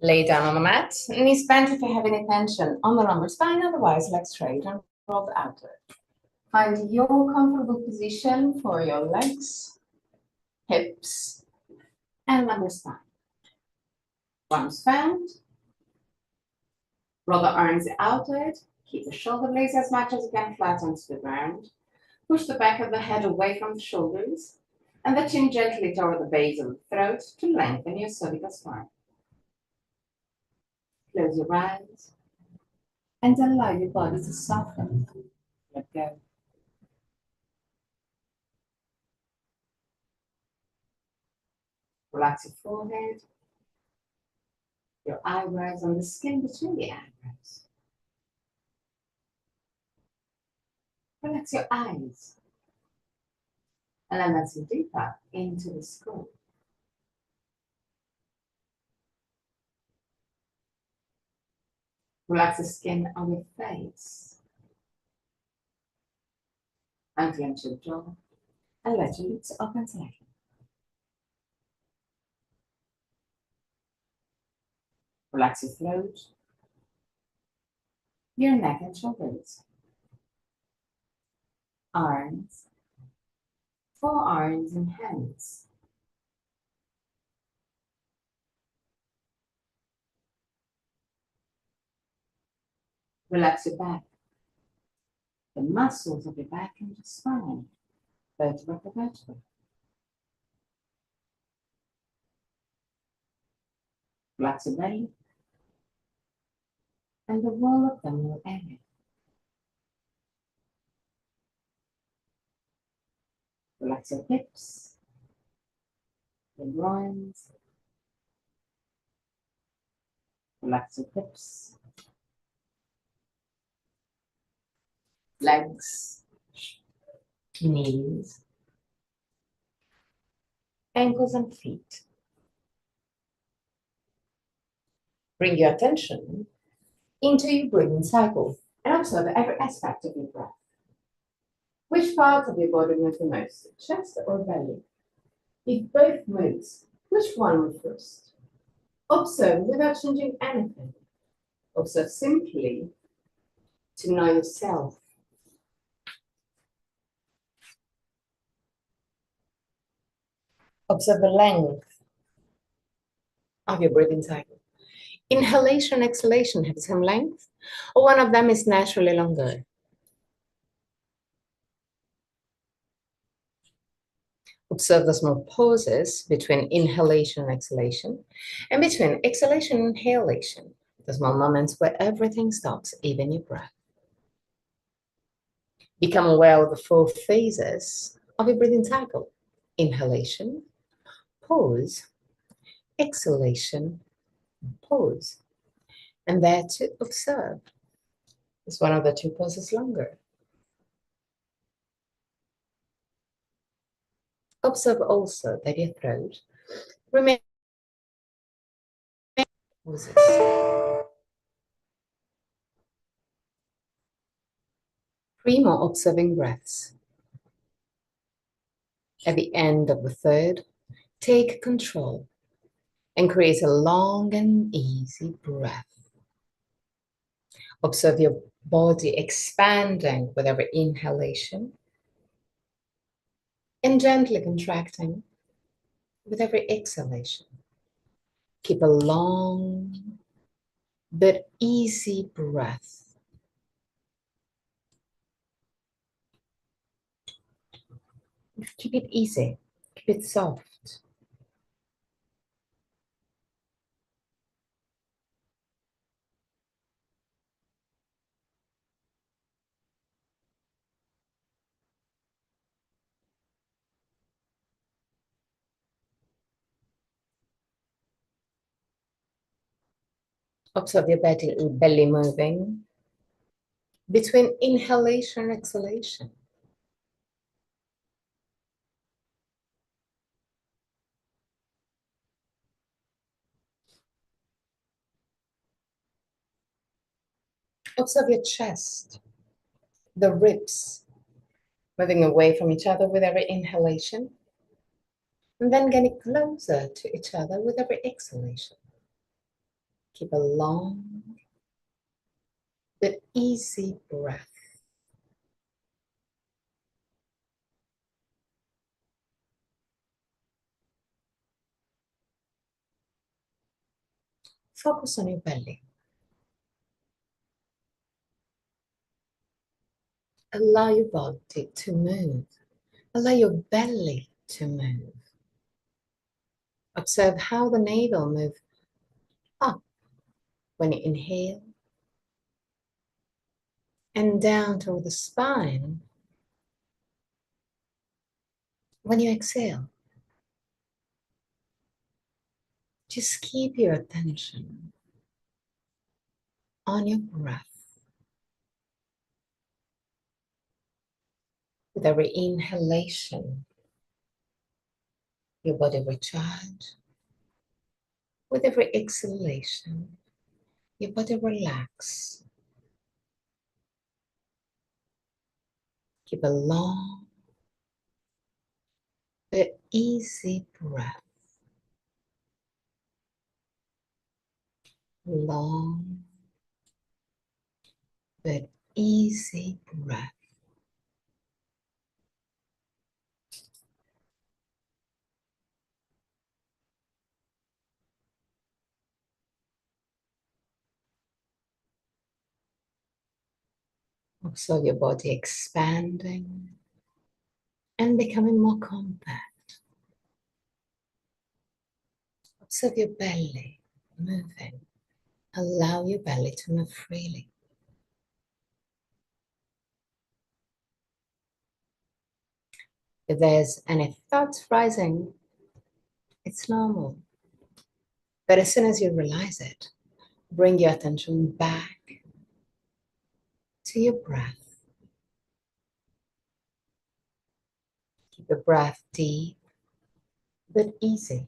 Lay down on the mat, knees bent if you have any tension on the lumbar spine, otherwise legs straight and rolled outward. Find your comfortable position for your legs, hips, and lumbar spine. Arms found. Roll the arms outward. Keep the shoulder blades as much as you can flat onto the ground. Push the back of the head away from the shoulders and the chin gently toward the base of the throat to lengthen your cervical spine. Close your eyes and allow your body to soften. Let go. Relax your forehead, your eyebrows, and the skin between the eyebrows. Relax your eyes and then let's go deeper into the skull. Relax the skin on your face. Unclench your jaw and let your lips open slightly. Relax your throat, your neck and shoulders, arms, forearms and hands. Relax your back, the muscles of your back and your spine, vertebra to vertebra. Relax your belly and the wall abdominal area. Relax your hips, your groins. Relax your hips, legs, knees, ankles and feet. Bring your attention into your breathing cycle and observe every aspect of your breath. Which part of your body moves the most, chest or belly? If both moves, which one moves first? Observe without changing anything. Observe simply to know yourself. Observe the length of your breathing cycle. Inhalation and exhalation have the same length, or one of them is naturally longer? Observe the small pauses between inhalation and exhalation, and between exhalation and inhalation, the small moments where everything stops, even your breath. Become aware of the 4 phases of your breathing cycle: inhalation, pause, exhalation, pause. And there to observe. Is one of the 2 pauses longer? Observe also that your throat remains pauses. 3 more observing breaths. At the end of the 3rd, take control and create a long and easy breath. Observe your body expanding with every inhalation and gently contracting with every exhalation. Keep a long but easy breath. Keep it easy, keep it soft. Observe your belly moving between inhalation and exhalation. Observe your chest, the ribs moving away from each other with every inhalation, and then getting closer to each other with every exhalation. Keep a long but easy breath. Focus on your belly. Allow your body to move. Allow your belly to move. Observe how the navel moves up when you inhale and down toward the spine when you exhale. Just keep your attention on your breath. With every inhalation, your body recharges. With every exhalation, your body relaxes. Keep a long but easy breath. Long but easy breath. Observe your body expanding and becoming more compact. Observe your belly moving. Allow your belly to move freely. If there's any thoughts rising, it's normal. But as soon as you realize it, bring your attention back to your breath. Keep the breath deep but easy.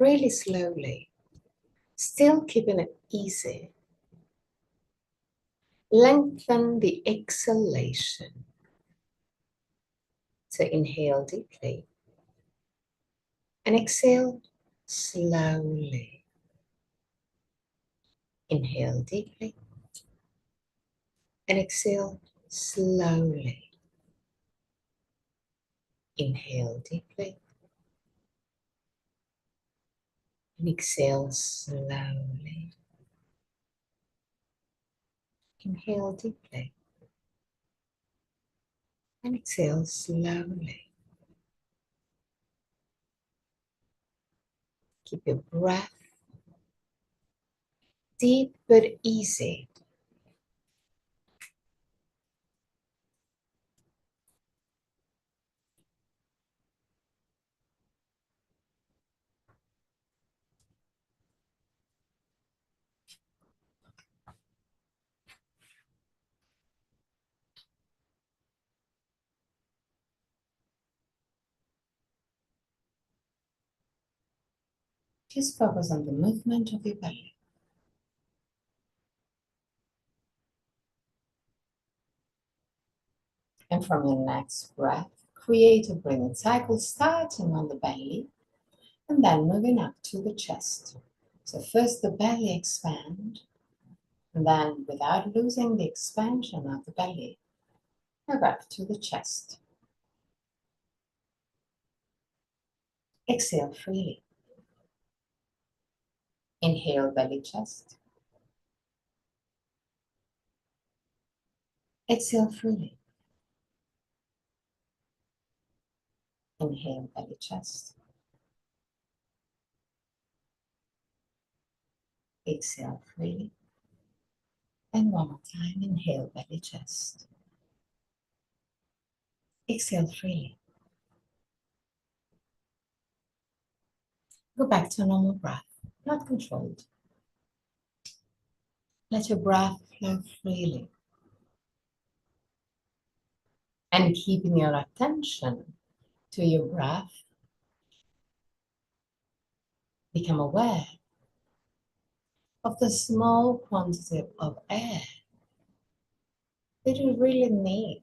Really slowly, still keeping it easy. Lengthen the exhalation. So inhale deeply and exhale slowly. Inhale deeply and exhale slowly. Inhale deeply and exhale slowly. Inhale deeply and exhale slowly. Keep your breath deep but easy. Just focus on the movement of your belly. And from your next breath, create a breathing cycle starting on the belly and then moving up to the chest. So first the belly expand, and then without losing the expansion of the belly, move up to the chest. Exhale freely. Inhale belly chest. Exhale freely. Inhale belly chest. Exhale freely. And one more time, inhale belly chest. Exhale freely. Go back to a normal breath, not controlled. Let your breath flow freely. And keeping your attention to your breath, become aware of the small quantity of air that you really need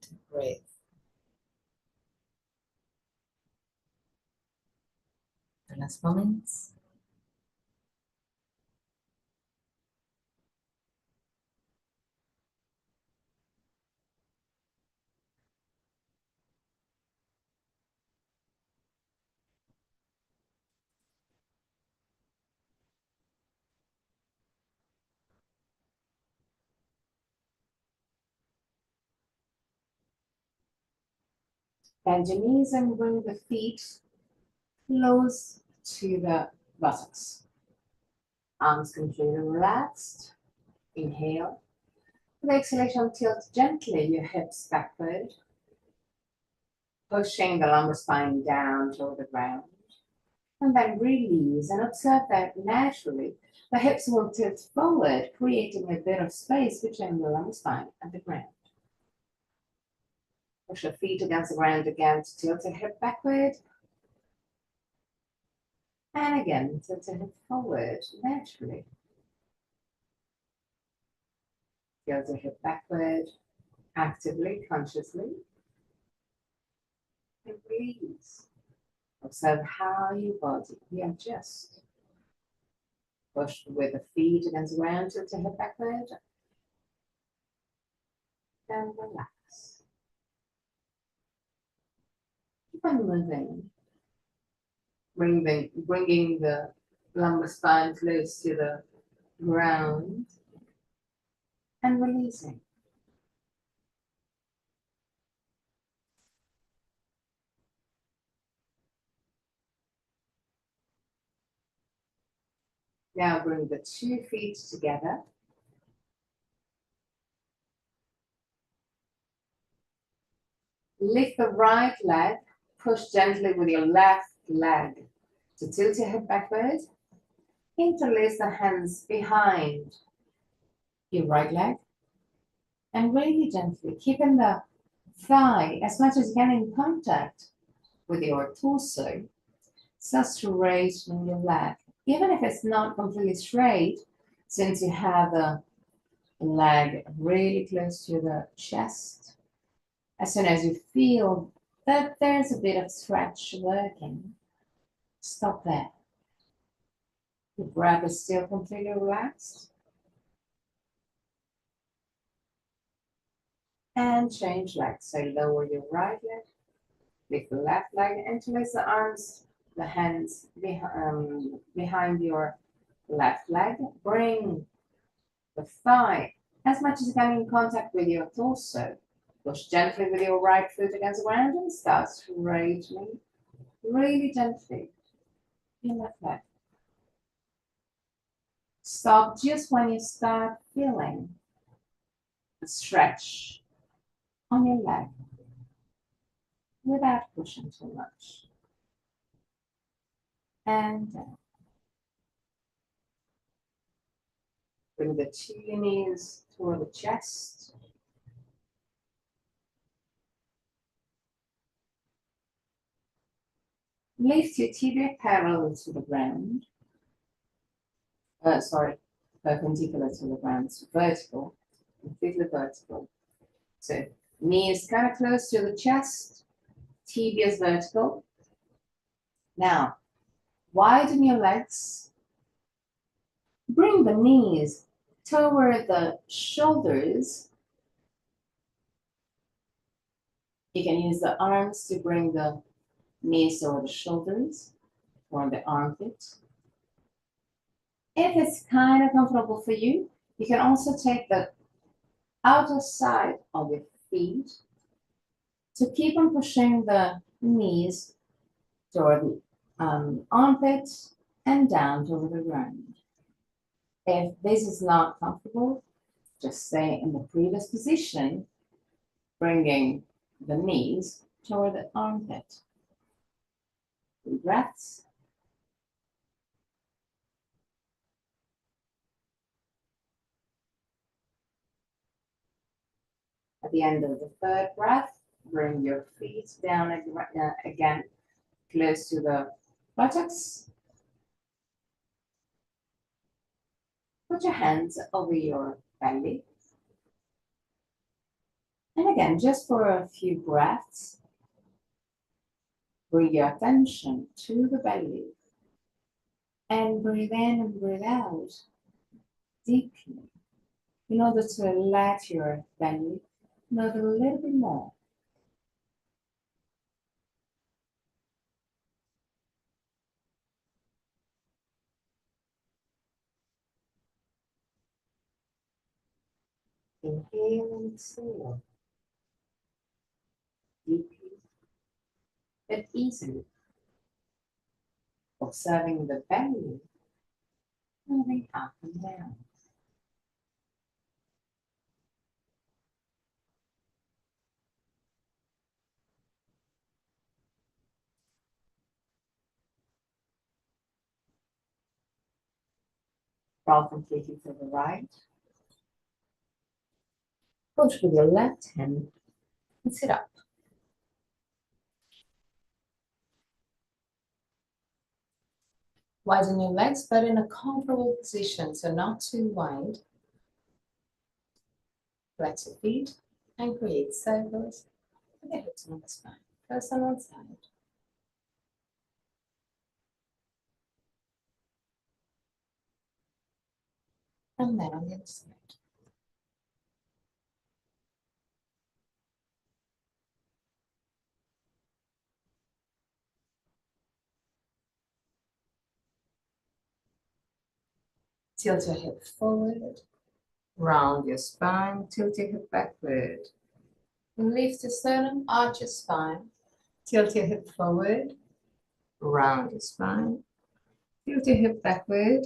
to breathe. The last moments. Bend your knees and bring the feet close to the buttocks. Arms completely relaxed. Inhale. With exhalation, tilt gently your hips backward, pushing the lumbar spine down toward the ground. And then release and observe that naturally the hips will tilt forward, creating a bit of space between the lumbar spine and the ground. Push your feet against the ground again to tilt the hip backward. And again, tilt the hip forward naturally. Tilt the hip backward, actively, consciously. And release. Observe how your body readjusts. Push with the feet against the ground, tilt the hip backward. Then relax. Keep on moving. Bringing the lumbar spine close to the ground and releasing. Now bring the 2 feet together. Lift the right leg, push gently with your left leg to tilt your hip backward. Interlace the hands behind your right leg and really gently, keeping the thigh as much as you can in contact with your torso. So straighten your leg, even if it's not completely straight, since you have the leg really close to the chest. As soon as you feel that there's a bit of stretch working, stop there. The breath is still completely relaxed. And change legs. So lower your right leg, lift the left leg, interlace the arms, the hands behind your left leg. Bring the thigh as much as you can in contact with your torso. Push gently with your right foot against the ground and start straightening really gently your left leg. Stop just when you start feeling a stretch on your leg without pushing too much. And bring the 2 knees toward the chest. Lift your tibia parallel to the ground. Perpendicular to the ground, so vertical, completely vertical. So knees kind of close to the chest, tibias vertical. Now, widen your legs. Bring the knees toward the shoulders. You can use the arms to bring the knees toward the shoulders or the armpit. If it's kind of comfortable for you, you can also take the outer side of your feet to keep on pushing the knees toward the armpit and down toward the ground. If this is not comfortable, just stay in the previous position, bringing the knees toward the armpit. 3 breaths. At the end of the 3rd breath, bring your feet down again, close to the buttocks. Put your hands over your belly. And again, just for a few breaths, bring your attention to the belly. And breathe in and breathe out deeply in order to let your belly move a little bit more. Inhale and exhale deeply but easily, observing the belly moving up and down. Roll completely to the right. Push with your left hand and sit up. Widen your legs, but in a comfortable position, so not too wide. Flex your feet and create circles with the hips on the spine. First on one side. And then on the other side. Tilt your hip forward. Round your spine. Tilt your hip backward. Lift the sternum, arch your spine. Tilt your hip forward. Round your spine. Tilt your hip backward.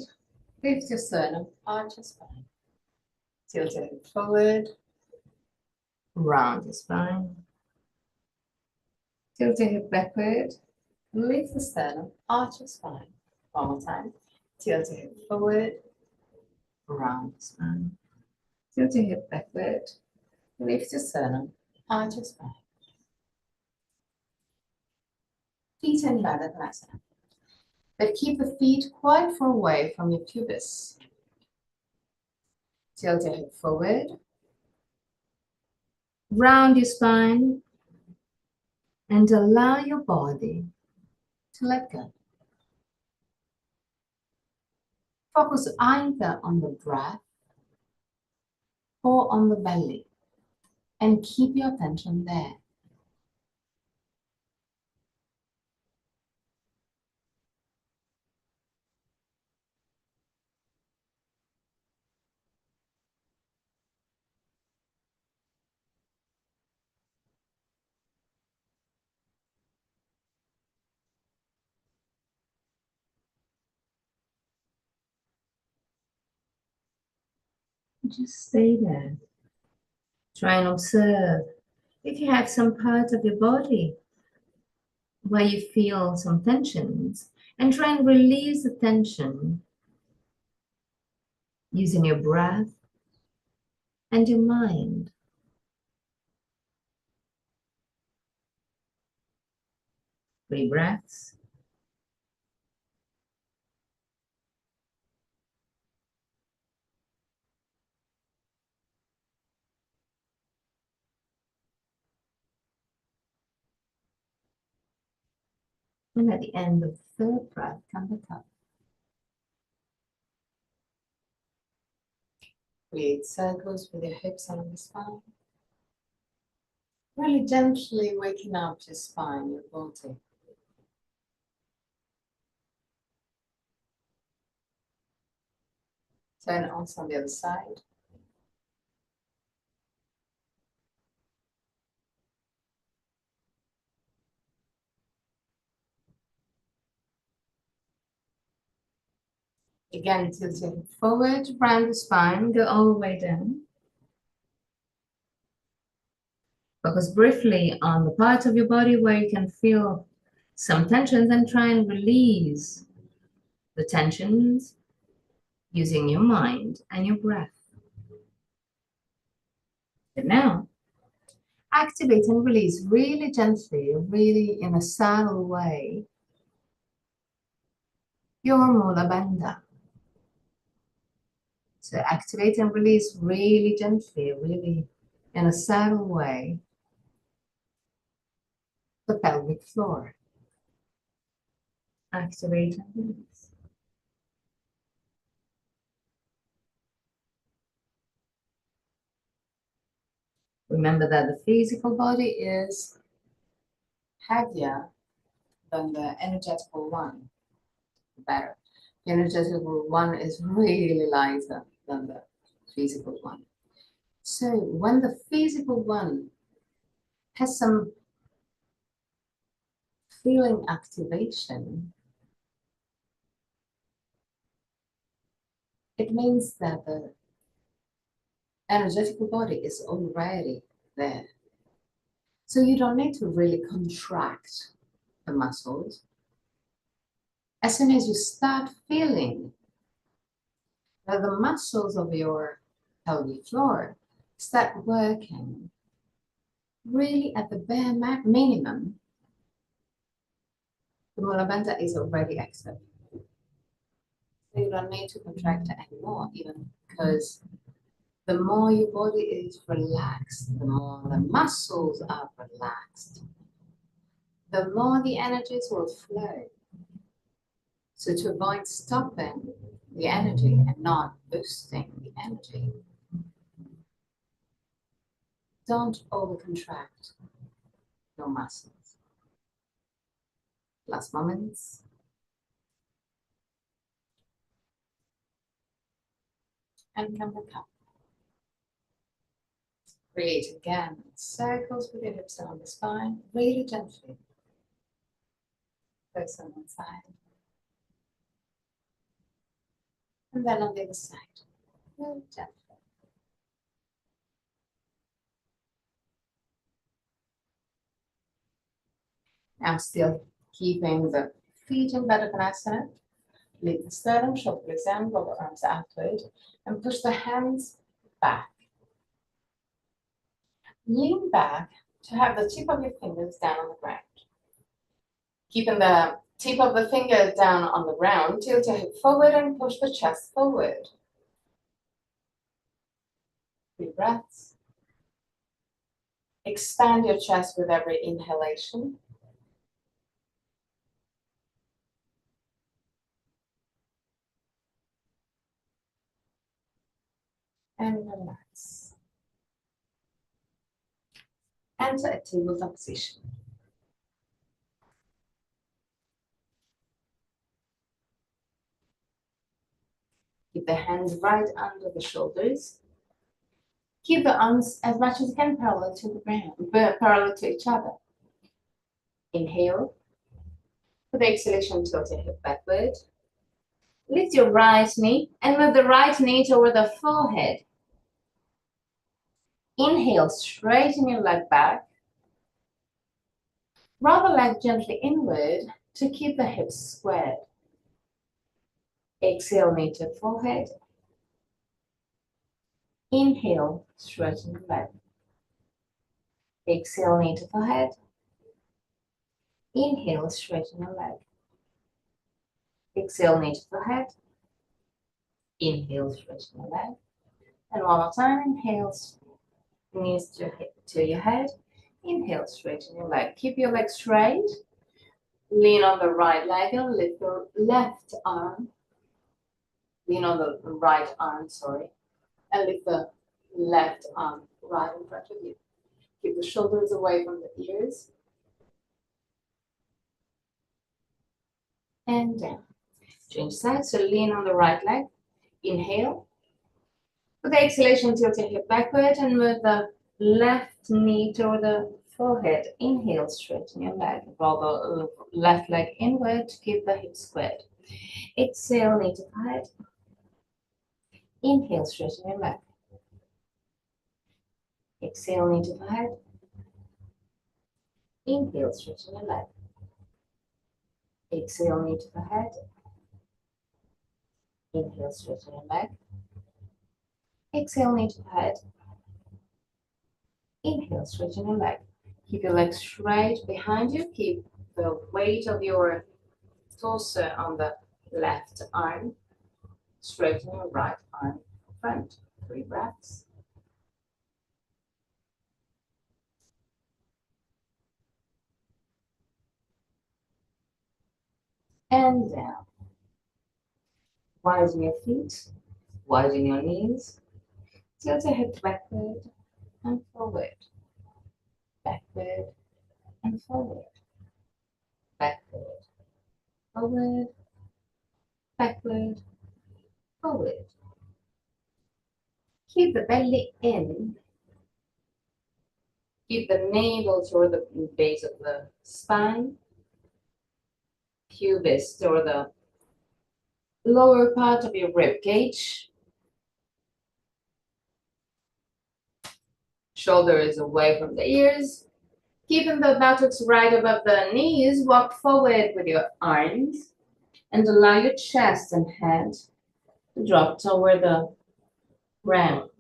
Lift your sternum, arch your spine. Tilt your hip forward. Round your spine. Tilt your hip backward. Lift the sternum, arch your spine. One more time. Tilt your hip forward. Round the spine. Tilt your hip backward. Lift your sternum, arch your spine. Feet in Baddha Konasana. But keep the feet quite far away from your pubis. Tilt your hip forward. Round your spine. And allow your body to let go. Focus either on the breath or on the belly. And keep your attention there. Just stay there. Try and observe if you have some part of your body where you feel some tensions, and try and release the tension using your breath and your mind. 3 breaths. And at the end of the 3rd breath, come back up. Create circles with your hips on the spine. Really gently waking up your spine, your body. Turn also on the other side. Again, tilt your hip forward, round the spine, go all the way down. Focus briefly on the parts of your body where you can feel some tensions and try and release the tensions using your mind and your breath. And now, activate and release really gently, really in a subtle way, your Mula Bandha. So activate and release really gently, really in a subtle way, the pelvic floor. Activate and release. Remember that the physical body is heavier than the energetical one. Better. The energetical one is really lighter than the physical one. So when the physical one has some feeling activation, it means that the energetical body is already there. So you don't need to really contract the muscles. As soon as you start feeling that the muscles of your pelvic floor start working really at the bare minimum, the mula bandha is already active. So you don't need to contract it anymore, even because the more your body is relaxed, the more the muscles are relaxed, the more the energies will flow. So to avoid stopping the energy and not boosting the energy, don't over-contract your muscles. Last moments. And come back up. Create again circles with your hips along the spine, really gently. Focus on one side. And then on the other side, really gently. Now still keeping the feet in Baddha Konasana. Lift the sternum, shoulder extend, roll the arms outward, and push the hands back. Lean back to have the tip of your fingers down on the ground. Keeping the tip of the fingers down on the ground, tilt your hip forward and push the chest forward. 3 breaths. Expand your chest with every inhalation. And relax. Enter a tabletop position. Keep the hands right under the shoulders. Keep the arms as much as you can parallel to the ground, parallel to each other. Inhale. With the exhalation, tilt your hip backward. Lift your right knee and move the right knee toward the forehead. Inhale, straighten your leg back. Roll the leg gently inward to keep the hips squared. Exhale, knee to forehead. Inhale, straighten the leg. Exhale, knee to forehead. Inhale, straighten your leg. Exhale, knee to forehead. Inhale, straighten your leg. And one more time, inhale, knees to your head. Inhale, straighten your leg. Keep your leg straight. Lean on the right leg and lift the left arm. Lean on the right arm, sorry. And lift the left arm right in front of you. Keep the shoulders away from the ears. And down. Change sides, so lean on the right leg. Inhale. With the exhalation, tilt your hip backward and move the left knee toward the forehead. Inhale, straighten your leg. Roll the left leg inward to keep the hips squared. Exhale, knee to forehead. Inhale, straighten your leg. Exhale, knee to forehead. Inhale, straighten your leg. Exhale, knee to forehead. Inhale, straighten your leg. Exhale, knee to forehead. Inhale, straighten your leg. Keep your legs straight behind you. Keep the weight of your torso on the left arm. Straighten your right arm. front. 3 breaths. And down. Widen your feet, widen your knees. Tilt your hips backward and forward. Backward and forward. Backward, forward, backward, forward. Keep the belly in. Keep the navel toward the base of the spine. Pubis toward the lower part of your rib cage. Shoulders away from the ears. Keeping the buttocks right above the knees, walk forward with your arms and allow your chest and head to drop toward the ground.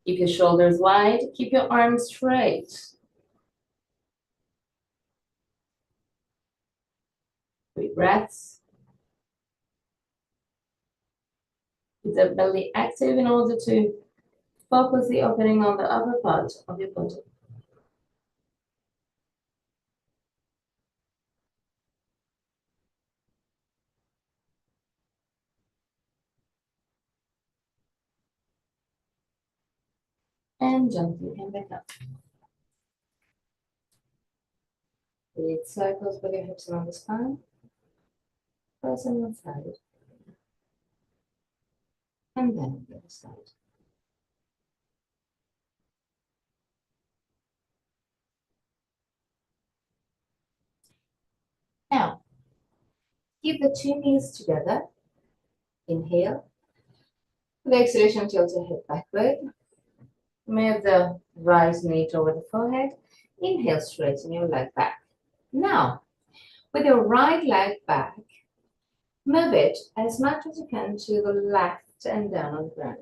Keep your shoulders wide, keep your arms straight. 3 breaths. Keep the belly active in order to focus the opening on the upper part of your body. And gently come back up. Create circles with your hips along the spine. First on one side. And then on the other side. Now, keep the 2 knees together. Inhale. With exhalation, tilt your head backward. Move the right knee toward the forehead. Inhale, straighten your leg back. Now, with your right leg back, move it as much as you can to the left and down on the ground.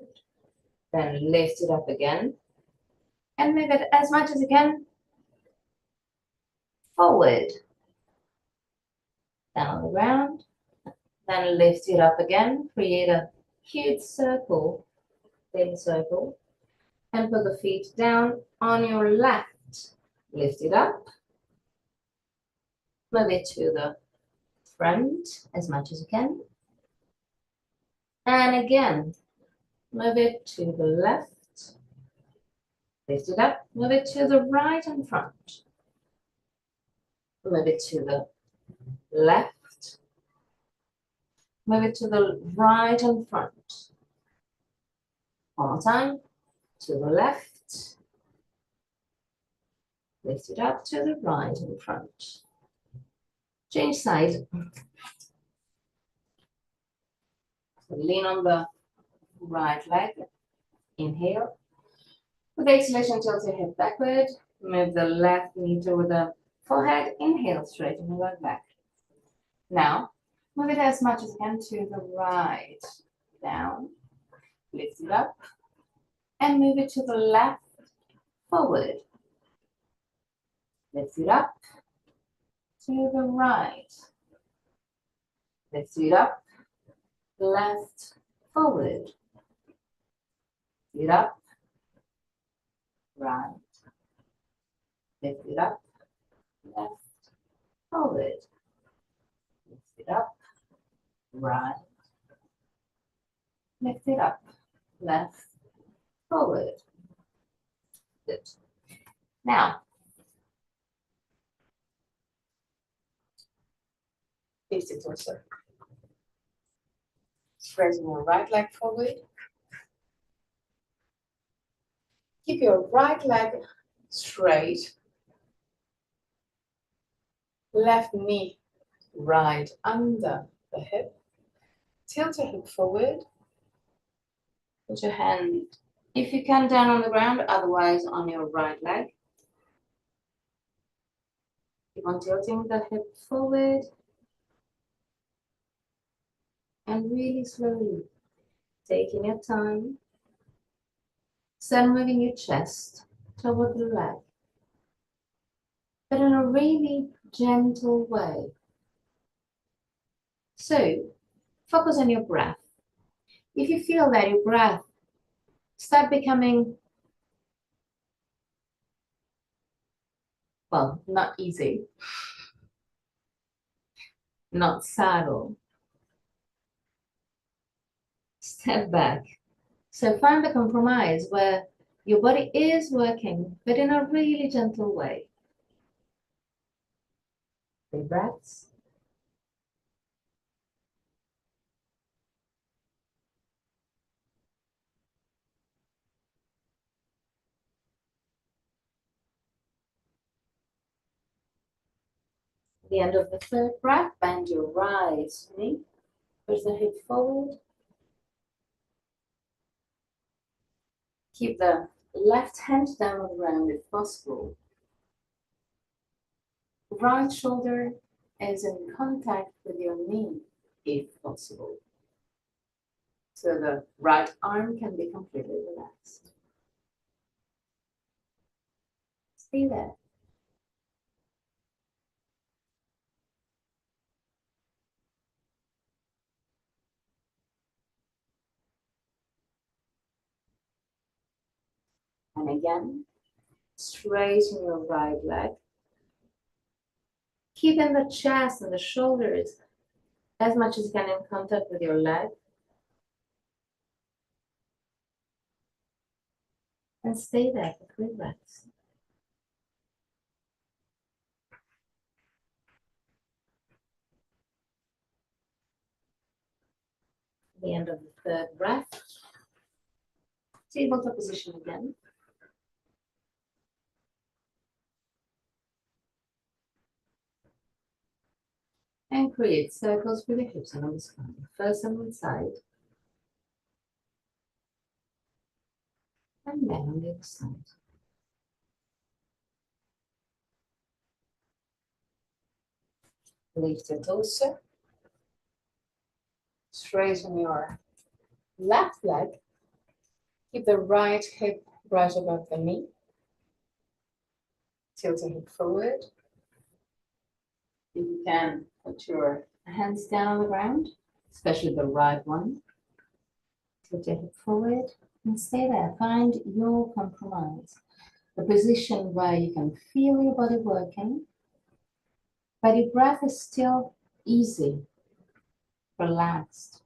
Then lift it up again. And move it as much as you can forward. Down on the ground. Then lift it up again. Create a huge circle, thin circle. And put the feet down on your left. Lift it up. Move it to the front as much as you can. And again, move it to the left. Lift it up. Move it to the right and front. Move it to the left. Move it to the right and front. One more time. To the left. Lift it up to the right and front. Change side. Lean on the right leg. Inhale. With exhalation, tilt your head backward. Move the left knee toward the forehead. Inhale, straighten your leg back. Now, move it as much as you can to the right. Down. Lift it up. And move it to the left. Forward. Lift it up. To the right. Lift it up. Left. Forward. Lift it up. Right. Lift it up. Left. Forward. Lift it up. Right. Lift it up. Left. Forward. Good. Now, face it torso. Spreading your right leg forward. Keep your right leg straight. Left knee right under the hip. Tilt your hip forward. Put your hand, if you can, down on the ground, otherwise on your right leg. Keep on tilting the hip forward. And really slowly, taking your time, start moving your chest toward the leg, but in a really gentle way. So, focus on your breath. If you feel that your breath start becoming, well, not easy, not subtle, step back. So find the compromise where your body is working, but in a really gentle way. Deep breaths. At the end of the third breath, bend your right knee, push the hip forward. Keep the left hand down on the ground if possible. Right shoulder is in contact with your knee if possible. So the right arm can be completely relaxed. Stay there. And again, straighten your right leg. Keeping the chest and the shoulders as much as you can in contact with your leg. And stay there for 3 breaths. At the end of the third breath, tabletop position again. And create circles with the hips and on the spine. First on one side, and then on the other side. Lift your torso. Straighten your left leg. Keep the right hip right above the knee. Tilt your hip forward. If you can, put your hands down on the ground, especially the right one. Tilt your hip forward and stay there. Find your compromise. A position where you can feel your body working, but your breath is still easy, relaxed.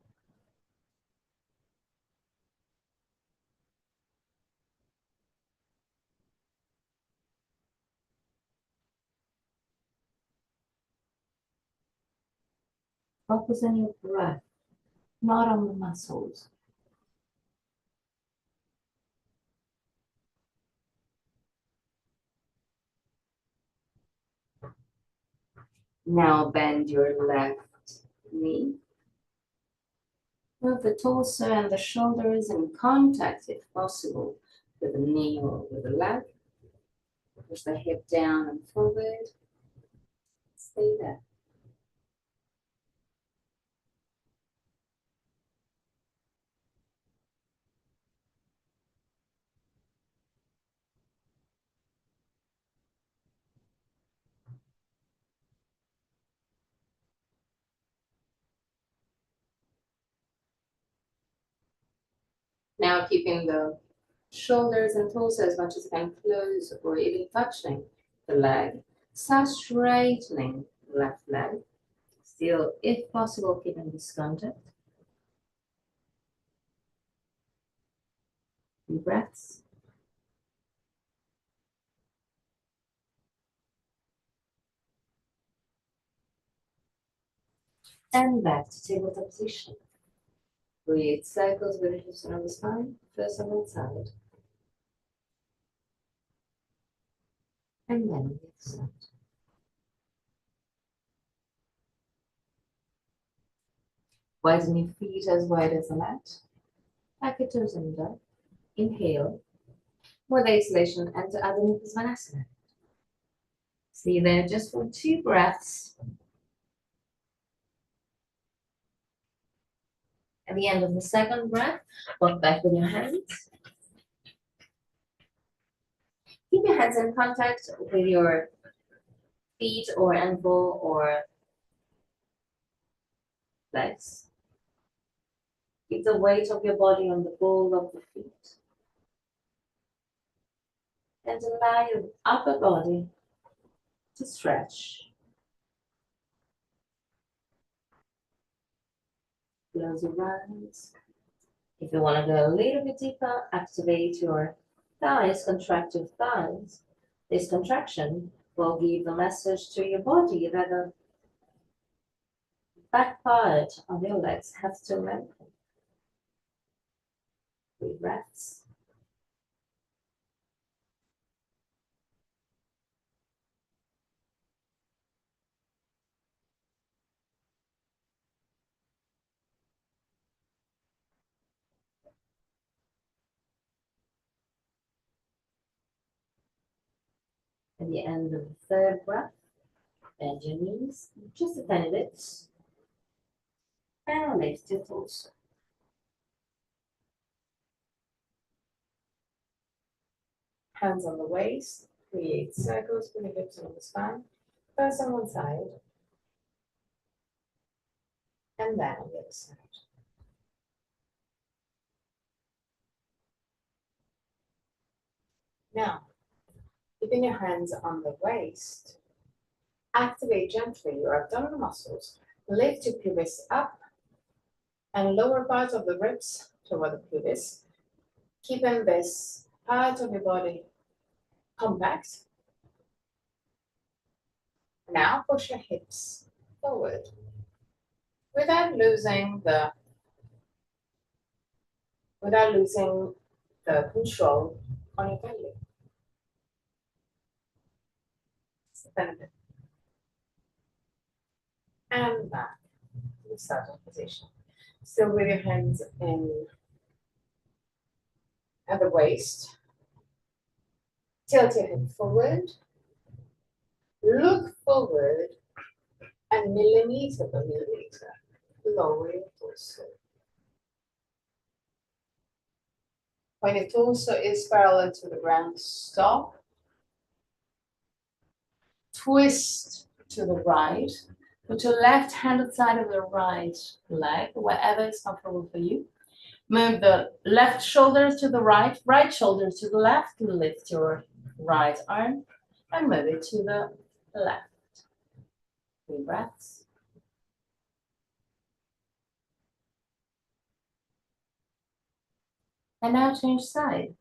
Focus on your breath, not on the muscles. Now bend your left knee. Move the torso and the shoulders in contact, if possible, with the knee or with the leg. Push the hip down and forward. Stay there. Now keeping the shoulders and torso as much as you can close or even touching the leg. Start straightening the left leg. Still, if possible, keeping this contact. Deep breaths. And back to tabletop position. Create circles with the hips around the spine, first on one side. And then on the other side. Widen your feet as wide as the mat. Back your toes under. Inhale. With exhalation, enter Adho Mukha Svanasana. Stay there just for 2 breaths. At the end of the second breath, walk back with your hands. Keep your hands in contact with your feet or ankle or legs. Keep Leave the weight of your body on the ball of the feet. And allow your upper body to stretch. Close your eyes. If you want to go a little bit deeper, activate your thighs, contract your thighs. This contraction will give the message to your body that the back part of your legs have to lengthen. 3 breaths. At the end of the 3rd breath, bend your knees just a tiny bit and lift your torso. Hands on the waist, create circles with the hips on the spine. First on one side, and then on the other side. Now, keeping your hands on the waist, activate gently your abdominal muscles. Lift your pubis up and lower part of the ribs toward the pubis, keeping this part of your body compact. Now push your hips forward without losing the control on your belly. And back to the starting position. Still with your hands in at the waist. Tilt your head forward. Look forward and millimeter by millimeter lower your torso. When your torso is parallel to the ground, stop. Twist to the right. Put your left hand outside of the right leg, wherever is comfortable for you. Move the left shoulder to the right, right shoulder to the left. Lift your right arm and move it to the left. 3 breaths. And now change side.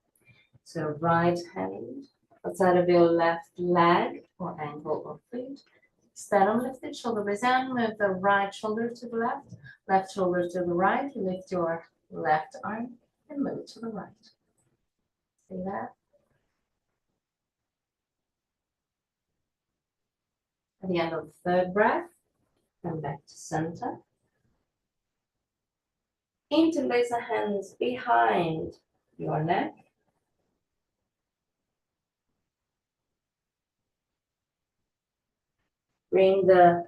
So right hand outside of your left leg or ankle or foot. Stand on lifted shoulder blades down. Move the right shoulder to the left shoulder to the right. Lift your left arm and move it to the right. See that? At the end of the 3rd breath, come back to center. Interlace the hands behind your neck. Bring the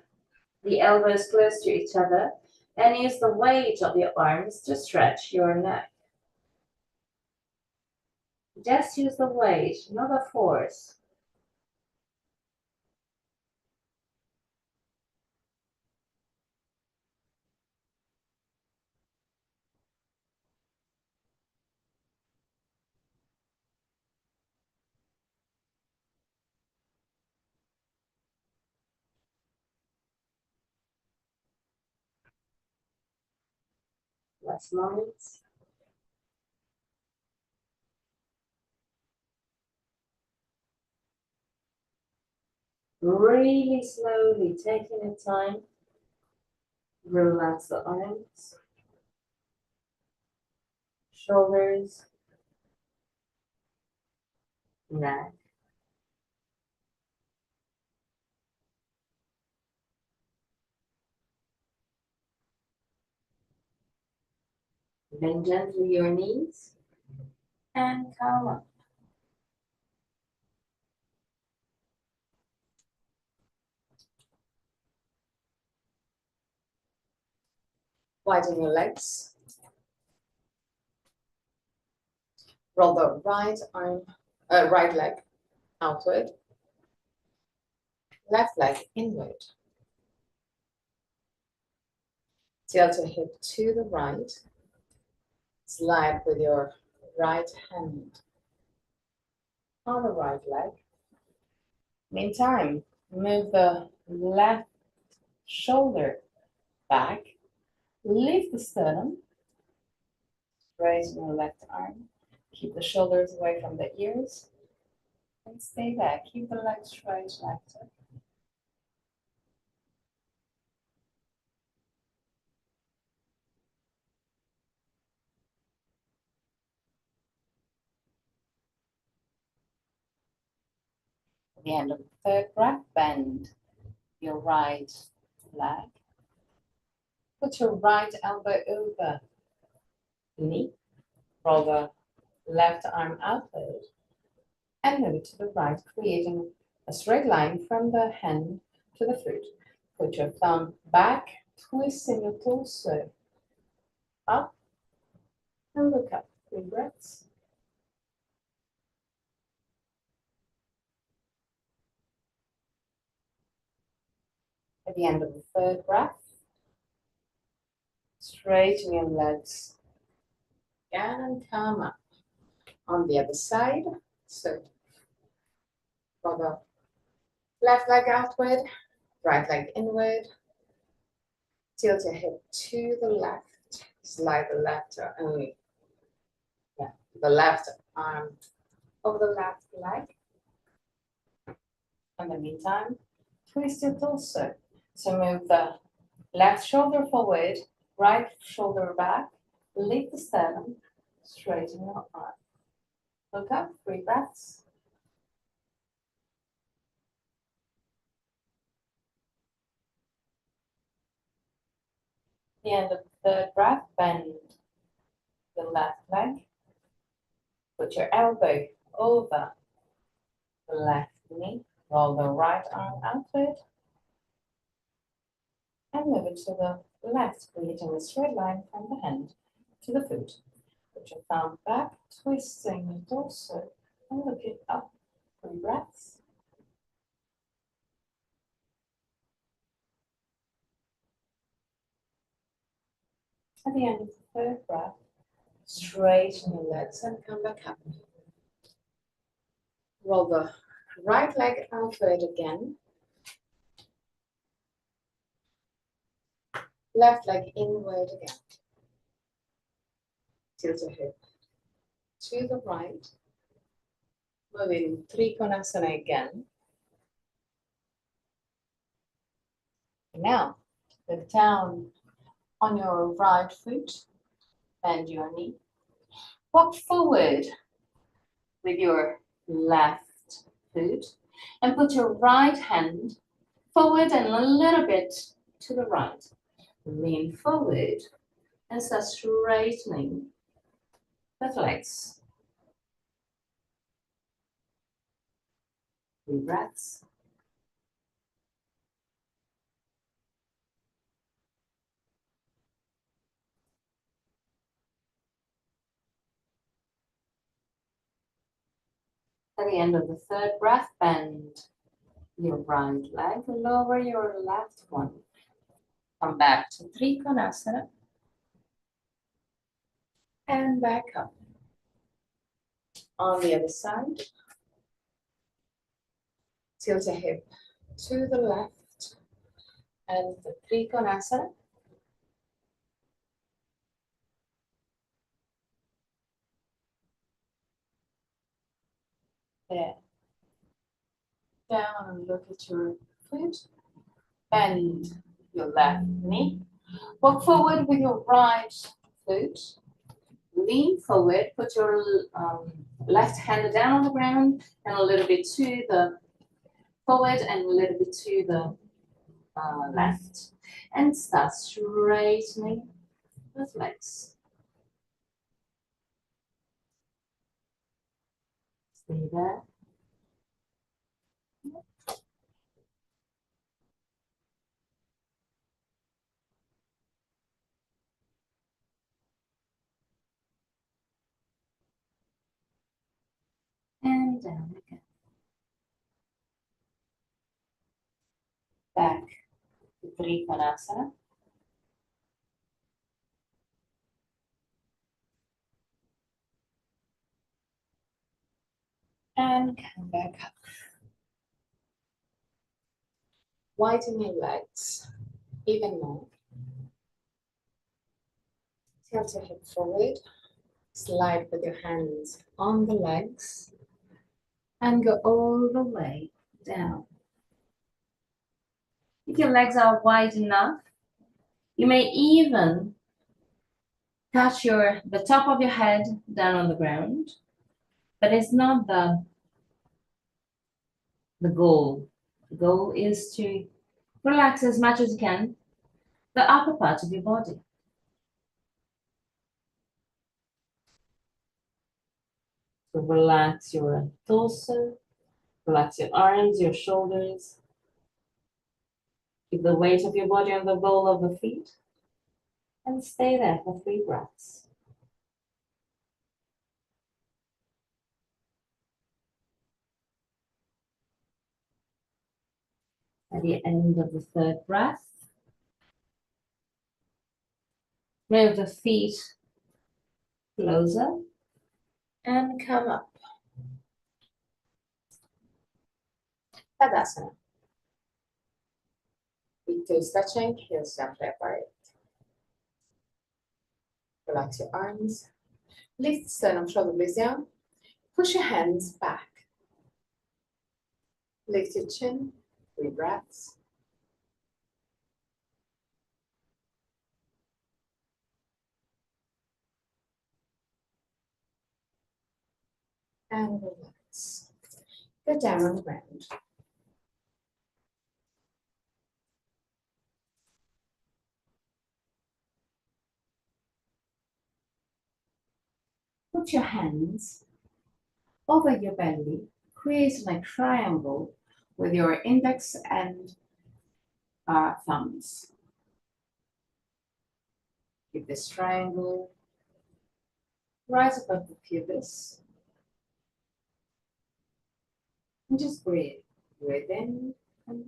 elbows close to each other and use the weight of your arms to stretch your neck. Just use the weight, not the force. Last moments. Really slowly, taking your time. Relax the arms, shoulders, neck. Bend gently your knees and come up. Widen your legs. Roll the right leg outward. Left leg inward. Tilt your hip to the right. Slide with your right hand on the right leg. Meantime, move the left shoulder back. Lift the sternum. Raise your left arm. Keep the shoulders away from the ears. And stay there. Keep the legs straight like that. At the end of the third breath, bend your right leg. Put your right elbow over the knee. Roll the left arm outward and move it to the right, creating a straight line from the hand to the foot. Put your thumb back, twisting your torso up and look up. 3 breaths. At the end of the third breath, straighten your legs again and come up. On the other side, so for the left leg outward, right leg inward, tilt your hip to the left, slide the left the left arm over the left leg. In the meantime, twist your torso. So move the left shoulder forward, right shoulder back, lift the sternum, straighten your arm. Look up, 3 breaths. The end of the third breath, bend the left leg. Put your elbow over the left knee. Roll the right arm outward. And move it to the left, creating a straight line from the hand to the foot. Put your thumb back, twisting your torso, and look it up. 3 breaths. At the end of the third breath, straighten your legs and come back up. Roll the right leg outward again. Left leg inward again. Tilt your hip to the right. Moving Trikonasana again. Now, look down on your right foot. Bend your knee. Walk forward with your left foot and put your right hand forward and a little bit to the right. Lean forward and start straightening the legs. 3 breaths. At the end of the third breath, bend your right leg, lower your left one. Come back to Trikonasana and back up. On the other side, tilt your hip to the left and the Trikonasana. There. Down and look at your foot. Bend your left knee. Walk forward with your right foot. Lean forward. Put your left hand down on the ground and a little bit to the forward and a little bit to the left. And start straightening the legs. Stay there. And down again. Back to Trikonasana. And come back up. Widen your legs even more. Tilt your hip forward. Slide with your hands on the legs and go all the way down. If your legs are wide enough, you may even touch the top of your head down on the ground, but it's not the goal. The goal is to relax as much as you can the upper part of your body. So relax your torso, relax your arms, your shoulders. Keep the weight of your body on the ball of the feet and stay there for 3 breaths. At the end of the 3rd breath, move the feet closer and come up. Tadasana. Feet toes touching, heels gently apart. Relax your arms. Lift sternum, shoulder blades down. Push your hands back. Lift your chin. 3 breaths. And relax. Go down on the ground. Put your hands over your belly, creating a triangle with your index and thumbs. Keep this triangle right above the pubis. And just breathe. Breathe in and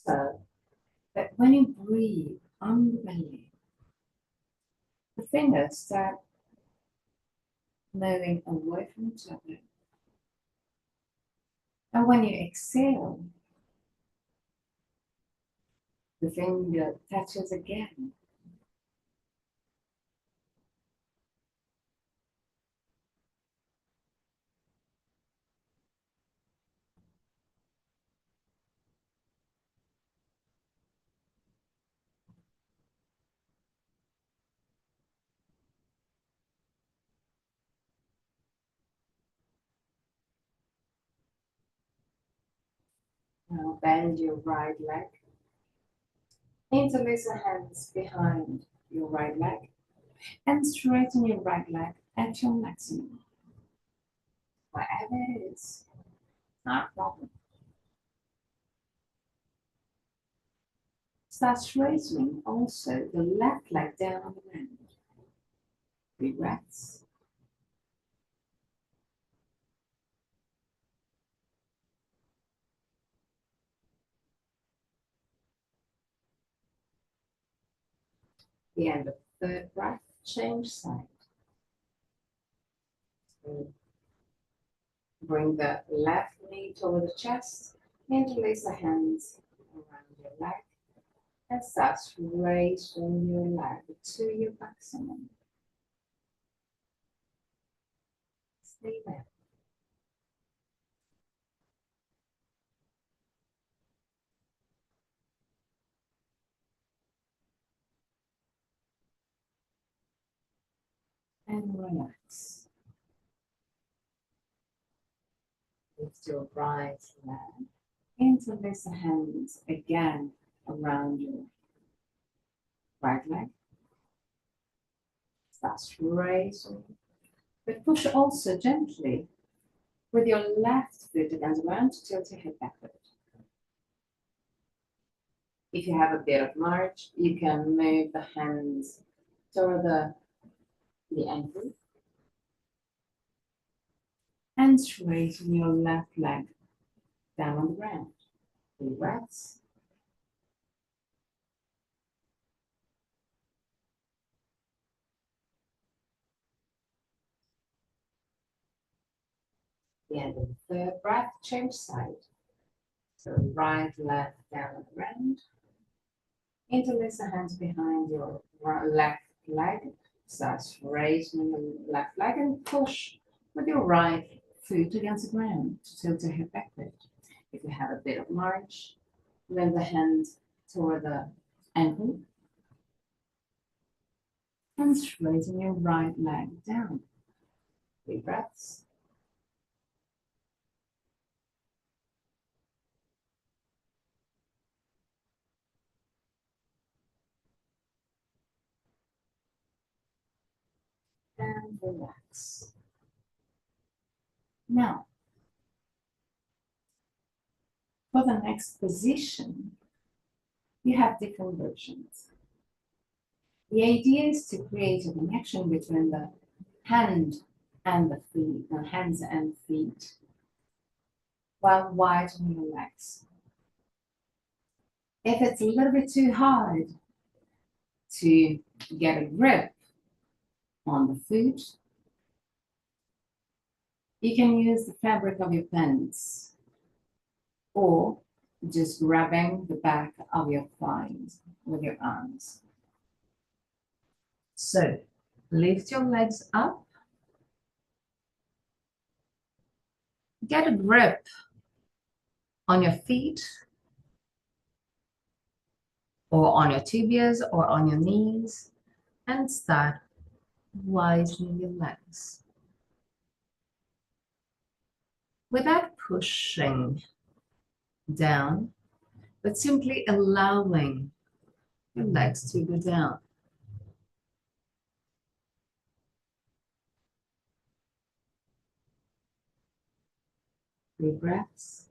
so that when you breathe on the belly, the fingers start moving away from each other. And when you exhale, the finger touches again. Now bend your right leg. Interlace your hands behind your right leg and straighten your right leg at your maximum. Wherever it is, not a problem. Start straightening also the left leg down on the ground. 3 breaths. The end of the 3rd breath, change side. So bring the left knee toward the chest, interlace the hands around your leg, and start raising your leg to your maximum. Stay there. And relax. Lift your right leg. Interlace the hands again around your right leg. Start raising, but push also gently with your left foot against the ground to tilt your head backward. If you have a bit of march, you can move the hands toward the ankle and straighten your left leg down on the ground. 3 breaths. The end of the third breath, change side. So right, left, down on the ground. Interlace the hands behind your left leg. Start straightening the left leg and push with your right foot against the ground to tilt your hip backward. If you have a bit of march, bring the hands toward the ankle and straighten your right leg down. 3 breaths. And relax. Now, for the next position, you have different versions. The idea is to create a connection between the hand and the feet, the hands and feet, while widening your legs. If it's a little bit too hard to get a grip on the foot, you can use the fabric of your pants or just grabbing the back of your thighs with your arms. So lift your legs up, get a grip on your feet or on your tibias or on your knees and start widening your legs without pushing down, but simply allowing your legs to go down. Deep breaths.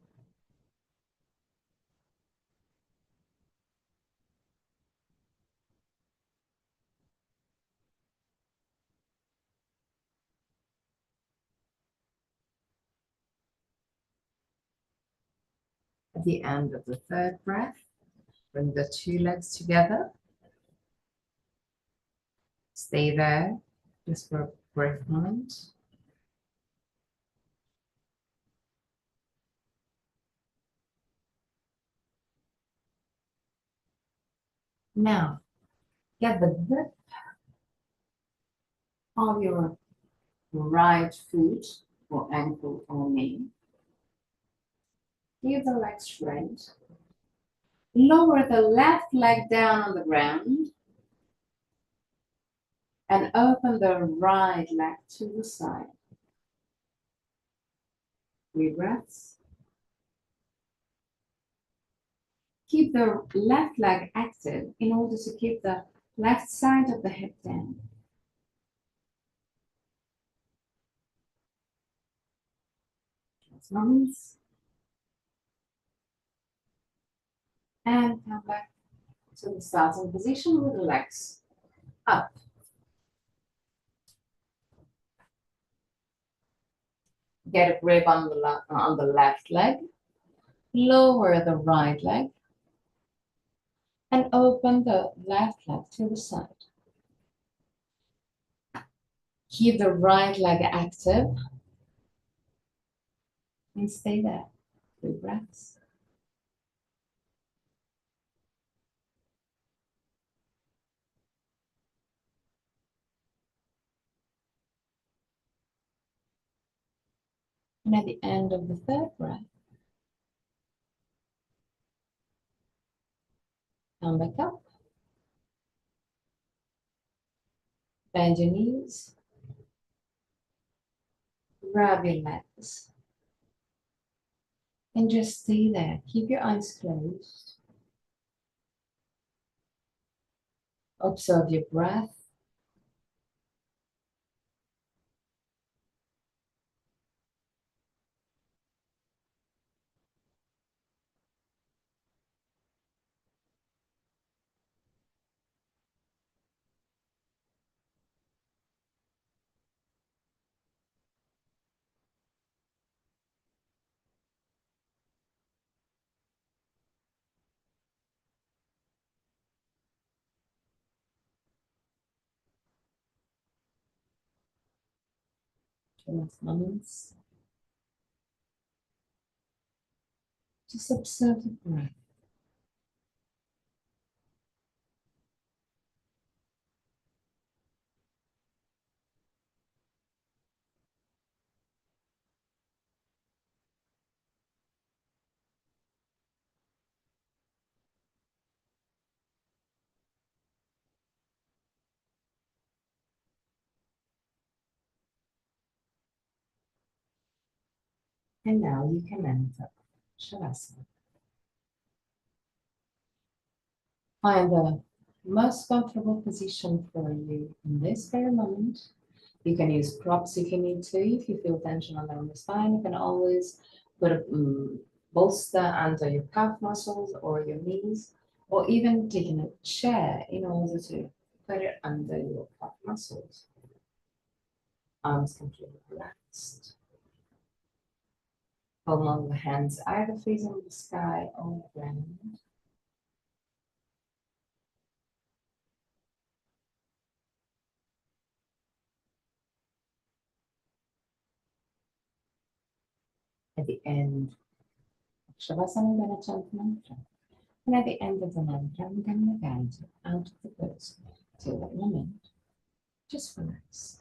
At the end of the third breath, bring the 2 legs together. Stay there just for a brief moment. Now, get the grip of your right foot or ankle or knee. Keep the legs straight. Lower the left leg down on the ground and open the right leg to the side. 3 breaths. Keep the left leg active in order to keep the left side of the hip down. Moments. And come back to the starting position with the legs up. Get a grip on the left leg. Lower the right leg. And open the left leg to the side. Keep the right leg active. And stay there. 3 breaths. And at the end of the third breath, come back up. Bend your knees. Grab your legs. And just stay there. Keep your eyes closed. Observe your breath. the last moments. Just observe the breath. And now you can enter Shavasana. Find the most comfortable position for you in this very moment. You can use props if you need to. If you feel tension along the spine, you can always put a bolster under your calf muscles or your knees, or even taking a chair in order to put it under your calf muscles. Arms completely relaxed. Palm of the hands either facing the sky or the ground. At the end of Shavasana, I'm going to chant mantra. And at the end of the mantra, I'm going to guide you out of the pose to that moment. Just relax.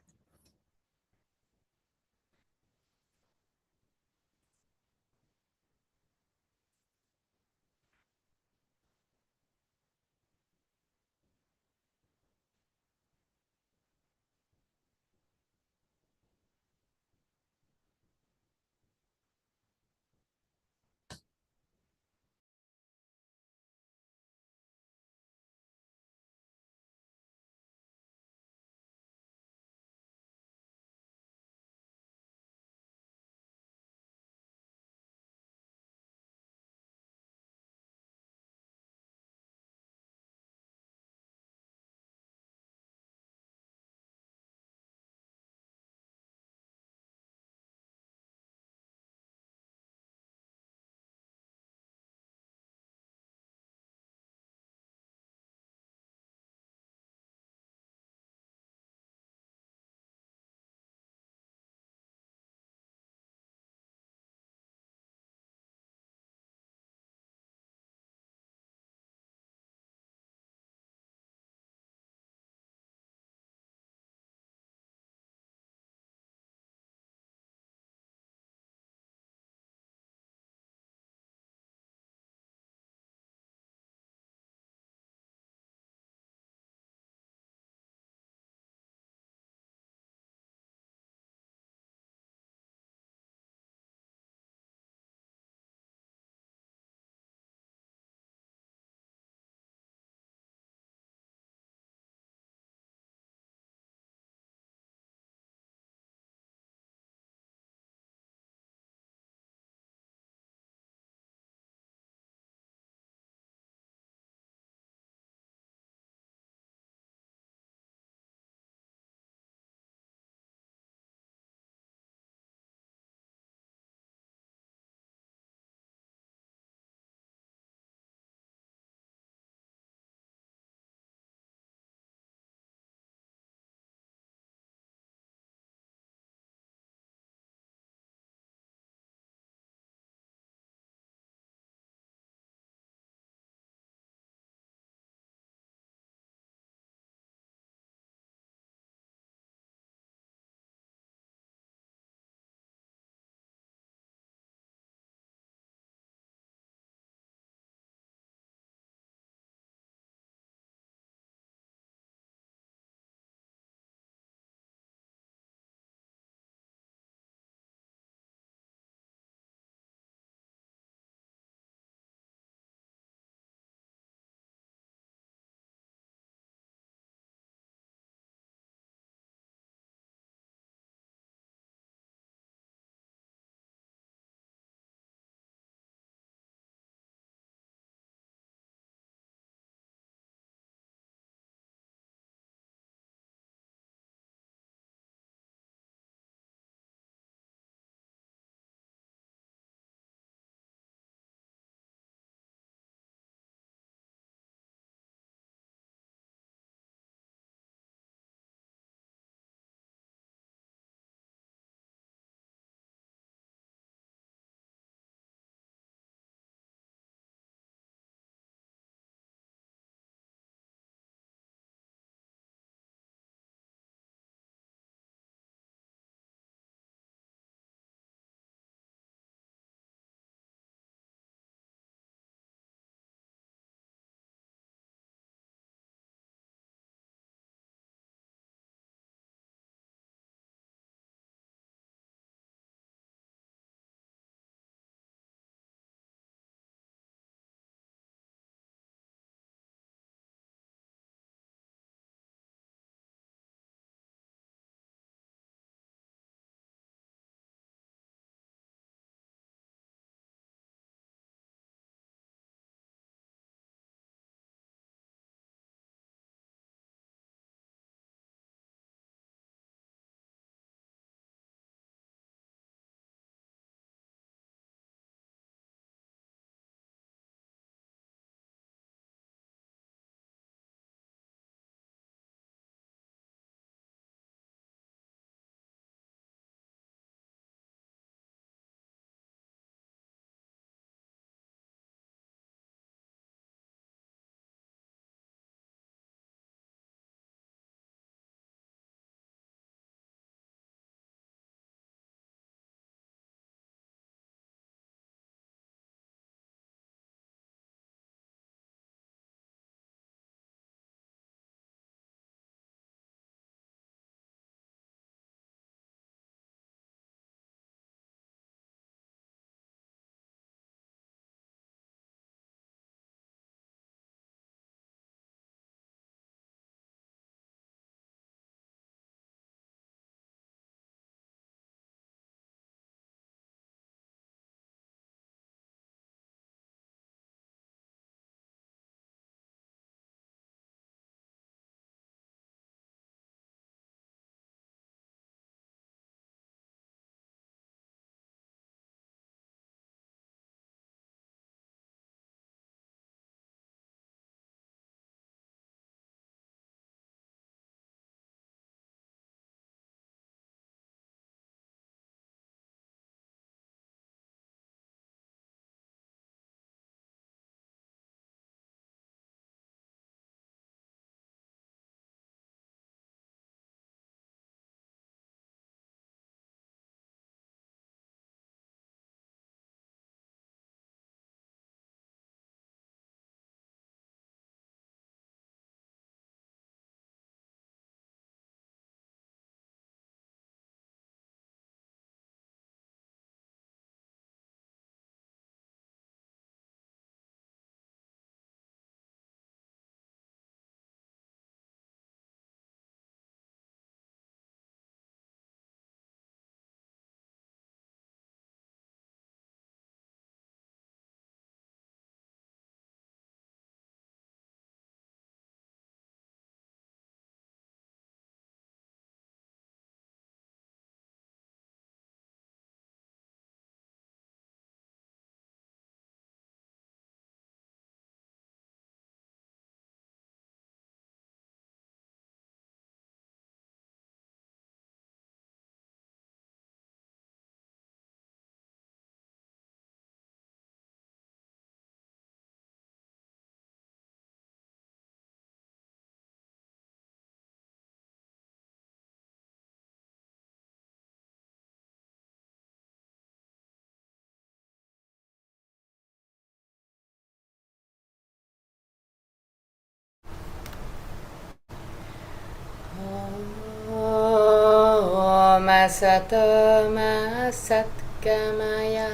Sato ma satgamaya.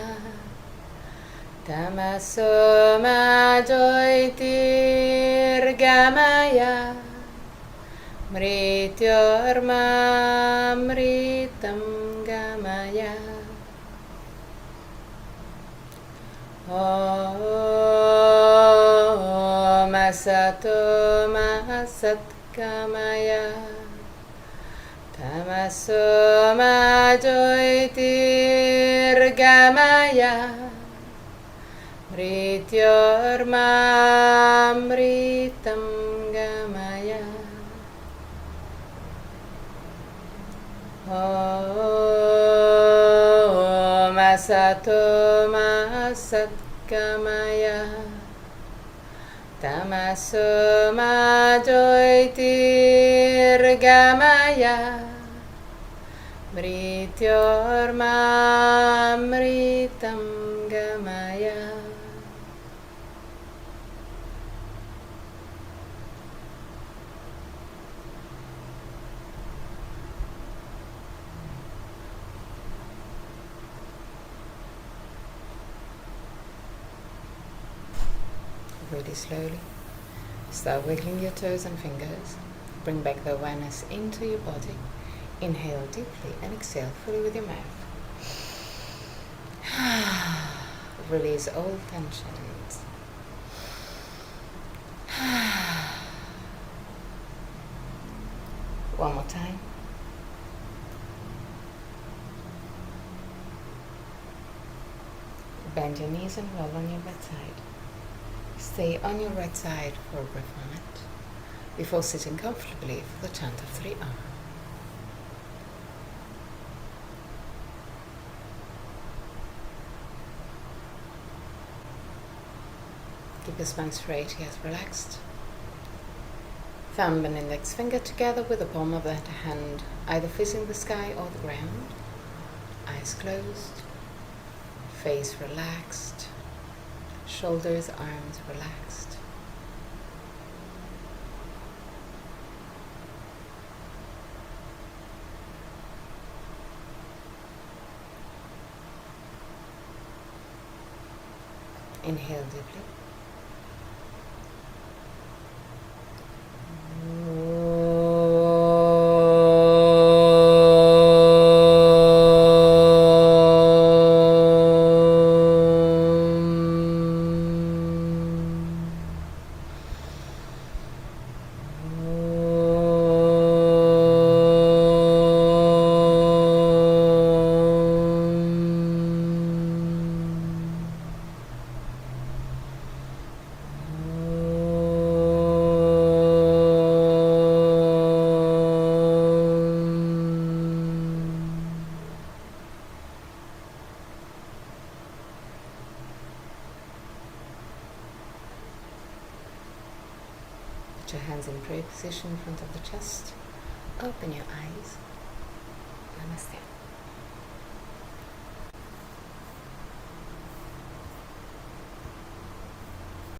Tamaso ma jyotirgamaya. Mrityorma mritam gamaya. Om Asato ma satgamaya. Tamaso ma jyotirgamaya. Mrityorma mritam gamaya. Om Asato ma satgamaya. Tamaso ma jyotirgamaya. Mrityorma mritam gamaya. Really slowly. Start wiggling your toes and fingers. Bring back the awareness into your body. Inhale deeply and exhale fully with your mouth. Release all tensions. One more time. Bend your knees and roll on your right side. Stay on your right side for a brief moment before sitting comfortably for the chant of 3 Om. Keep your spine straight, yet relaxed. Thumb and index finger together with the palm of the hand either facing the sky or the ground. Eyes closed. Face relaxed. Shoulders, arms relaxed. Inhale deeply. Put your hands in prayer position in front of the chest. Open your eyes. Namaste.